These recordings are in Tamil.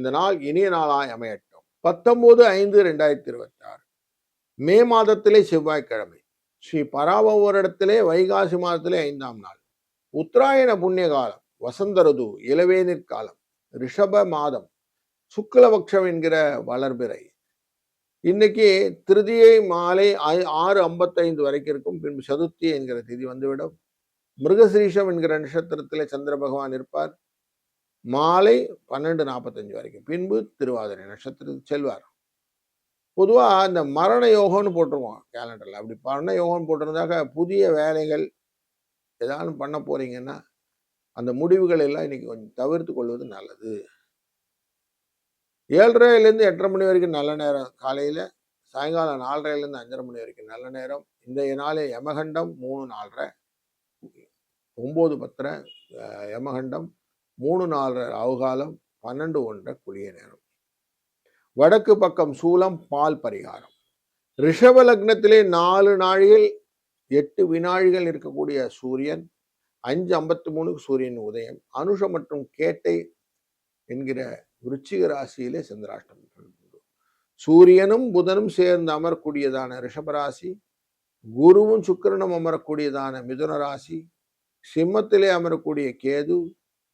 இந்த நாள் இனிய நாளாய் அமையட்டும். 19/5/2026 மே மாதத்திலே செவ்வாய்க்கிழமை, ஸ்ரீ பராபவரிடத்திலே வைகாசி மாதத்திலே 5ஆம் நாள், உத்தராயண புண்ணிய காலம், வசந்த ருது, இளவேனிற் காலம், ரிஷப மாதம், சுக்லபக்ஷம் என்கிற வளர்பிறை. இன்னைக்கு திருதியை மாலை 6:55 வரைக்கும் இருக்கும். பின்பு சதுர்த்தி என்கிற திதி வந்துவிடும். மிருகசிரீஷம் என்கிற நட்சத்திரத்திலே சந்திர பகவான் இருப்பார். மாலை 12:45 வரைக்கும். பின்பு திருவாதிரை நட்சத்திரத்துக்கு செல்வார். பொதுவா இந்த மரண யோகம்னு போட்டிருவோம் கேலண்டர்ல. அப்படி மரண யோகம்னு போட்டிருந்தாக்க புதிய வேலைகள் ஏதாவது பண்ண போறீங்கன்னா அந்த முடிவுகள் எல்லாம் இன்னைக்கு கொஞ்சம் தவிர்த்து கொள்வது நல்லது. 7:30 8:30 மணி வரைக்கும் நல்ல நேரம் காலையில, சாயங்காலம் 4:30 5:30 மணி வரைக்கும் நல்ல நேரம். இன்றைய நாளில் யமகண்டம் 3:4:30, 9:10 யமகண்டம், 3:4 ராவுகாலம், 12:1 குளிய நேரம். வடக்கு பக்கம் சூலம், பால் பரிகாரம். ரிஷப லக்னத்திலே 4 நாழிகள் 8 வினாழிகள் இருக்கக்கூடிய சூரியன் 5:53 சூரியன் உதயம். அனுஷம் மற்றும் கேட்டை என்கிற விருச்சிக ராசியிலே சந்திராஷ்டமம். சூரியனும் புதனும் சேர்ந்து அமரக்கூடியதான ரிஷபராசி, குருவும் சுக்கிரனும் அமரக்கூடியதான மிதுன ராசி, சிம்மத்திலே அமரக்கூடிய கேது,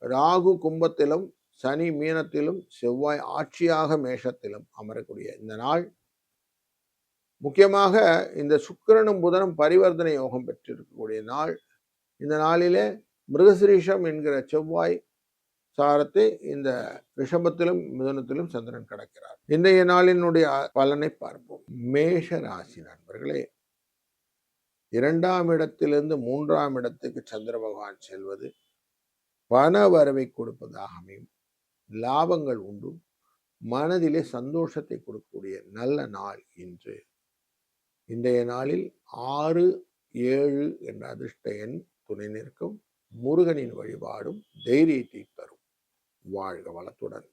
ராகு கும்பத்திலும், சனி மீனத்திலும், செவ்வாய் ஆட்சியாக மேஷத்திலும் அமரக்கூடிய இந்த நாள், முக்கியமாக இந்த சுக்கிரனும் புதனும் பரிவர்த்தனை யோகம் பெற்றிருக்கக்கூடிய நாள். இந்த நாளிலே மிருகசிரீஷம் என்கிற செவ்வாய் சாரத்தை இந்த ரிஷபத்திலும் மிதுனத்திலும் சந்திரன் கடக்கிறார். இன்றைய நாளினுடைய பலனை பார்ப்போம். மேஷ ராசி நண்பர்களே, 2ஆம் இடத்திலிருந்து 3ஆம் இடத்துக்கு சந்திர பகவான் செல்வது பண வரவை கொடுப்பதாக அமையும். லாபங்கள் உண்டு. மனதிலே சந்தோஷத்தை கொடுக்கக்கூடிய நல்ல நாள் இன்று. இன்றைய நாளில் 6, 7 என்ற அதிர்ஷ்ட எண் துணை நிற்கும். முருகனின் வழிபாடும் தைரியத்தை தரும். வாழ்க வளத்துடன்.